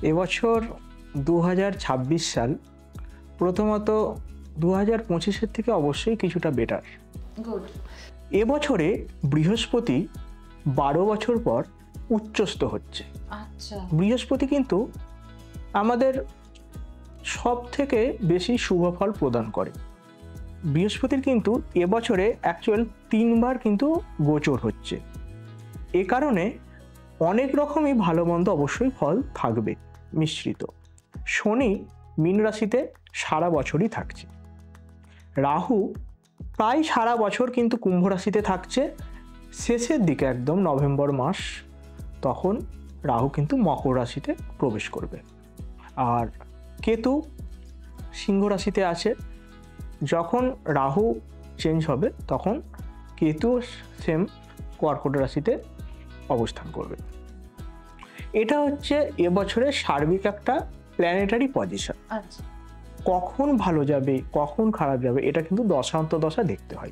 এবছর 2026 সাল প্রথমত 2025-এর থেকে অবশ্যই কিছুটা বেটার। গুড। এবছরে বৃহস্পতি 12 বছর পর উচ্চস্থ হচ্ছে। আচ্ছা। বৃহস্পতি কিন্তু আমাদের সব থেকে বেশি শুভ ফল প্রদান করে। বৃহস্পতির কিন্তু এবছরে অ্যাকচুয়াল 3 বার কিন্তু গোচর হচ্ছে। এ কারণে অনেক রকমই ভালো মন্দ অবশ্যই ফল থাকবে মিশ্রিত। শনি মীন রাশিতে সারা বছরই থাকছে। রাহু প্রায় সারা বছর কিন্তু কুম্ভ রাশিতে থাকছে। শেষের দিকে একদম নভেম্বর মাস তখন রাহু কিন্তু মকর রাশিতে প্রবেশ করবে। আর কেতু সিংহ রাশিতে আছে। যখন রাহু চেঞ্জ হবে তখন কেতু সেম কর্কট রাশিতে অবস্থান করবে। এটা হচ্ছে এবছরের সার্বিক একটা প্ল্যানেটারি পজিশন। আচ্ছা। কখন ভালো যাবে কখন খারাপ যাবে এটা কিন্তু দশান্তদশা দেখতে হয়।